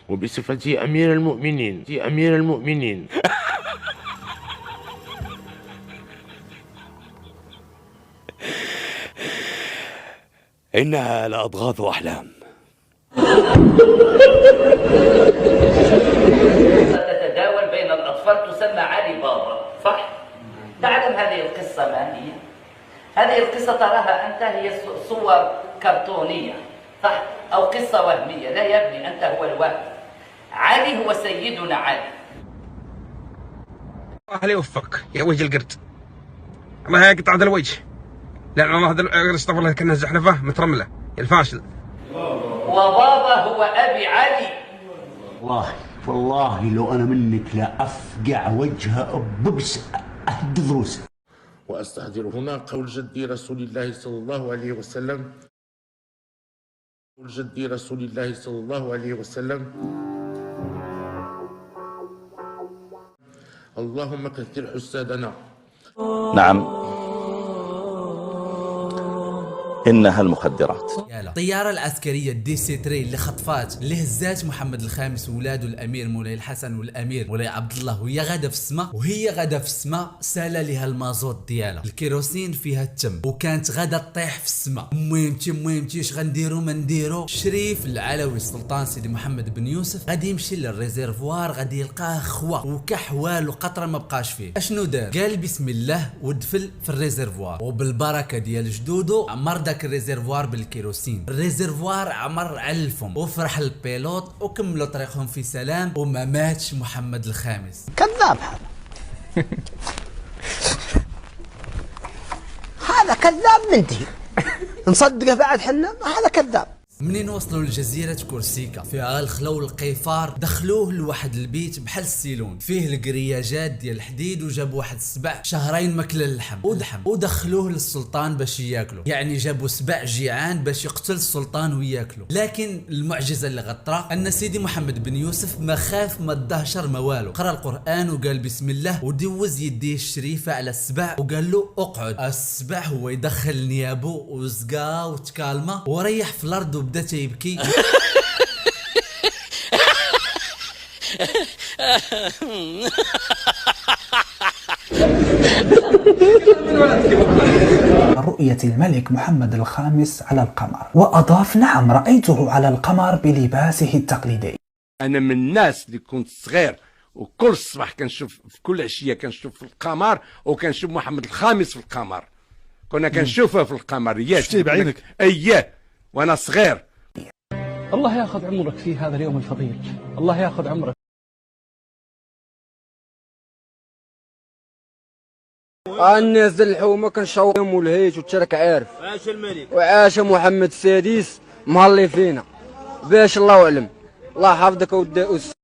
وبصفتي أمير المؤمنين إنها لأضغاث أحلام. تتداول بين الأطفال تسمى علي بابا، صح؟ تعلم هذه القصة ما هي؟ هذه القصة تراها أنت هي صور كرتونية، صح؟ أو قصة وهمية. لا يا ابني، أنت هو الوهم. علي هو سيدنا علي. الله يوفقك يا وجه القرد، الله يقطع هذا الوجه، لأن الله هذا استغفر الله كأنها زحلفة مترملة يا الفاشل. وبابا هو أبي علي. والله لو أنا منك لا أفقع وجهه ببس أهد ضروسه. وأستحضر هنا قول جدي رسول الله صلى الله عليه وسلم اللهم كثر حسادنا. نعم، إنها المخدرات. الطيارة العسكرية الدي سي 3 اللي خطفات اللي هزات محمد الخامس وولاده الأمير مولاي الحسن والأمير مولاي عبد الله وهي غاده في السماء سالة لها المازوت ديالها، الكيروسين فيها التم، وكانت غاده تطيح في السماء. مهمتي اش غنديرو ما نديرو. شريف العلوي السلطان سيدي محمد بن يوسف غادي يمشي للريزيرفوار، غادي يلقاه خوا وكحوال وقطره ما بقاش فيه. اشنو دار؟ قال بسم الله ودفل في الريزيرفوار، وبالبركه ديال جدودو عمر داك الريزيرفوار بالكيروسين. الريزيرفوار عمر على الفم، وفرح البيلوت وكملوا طريقهم في سلام، وما ماتش محمد الخامس. كذاب هذا كذاب منتهي، نصدقه بعد حنا؟ هذا كذاب. منين وصلوا لجزيرة كورسيكا فيها الخلو والقيفار، دخلوه لواحد البيت بحال السيلون فيه القرياجات ديال الحديد، وجابوا واحد السبع شهرين ماكل اللحم ودخلوه للسلطان باش ياكلوا. يعني جابوا سبع جيعان باش يقتل السلطان وياكلوا. لكن المعجزة اللي غطرا ان سيدي محمد بن يوسف ما خاف ما دهشر ما والو، قرا القرآن وقال بسم الله ودوز يديه الشريفة على السبع وقال له اقعد. السبع هو يدخل نيابو وزقا وتكالما وريح في الارض وبدا تيبكي. رؤية الملك محمد الخامس على القمر، وأضاف نعم رأيته على القمر بلباسه التقليدي. أنا من الناس اللي كنت صغير وكل صباح كنشوف في كل عشية كنشوف في القمر، وكنشوف محمد الخامس في القمر. كنا كنشوفه في القمر. شفتيه بعينك؟ أييه وأنا صغير. الله ياخذ عمرك في هذا اليوم الفضيل، الله ياخذ عمرك. الناس الحومه كنشاورهم والهيج والترك عارف. عاش الملك وعاش محمد السادس مهلي فينا باش الله اعلم. الله يحفظك ودي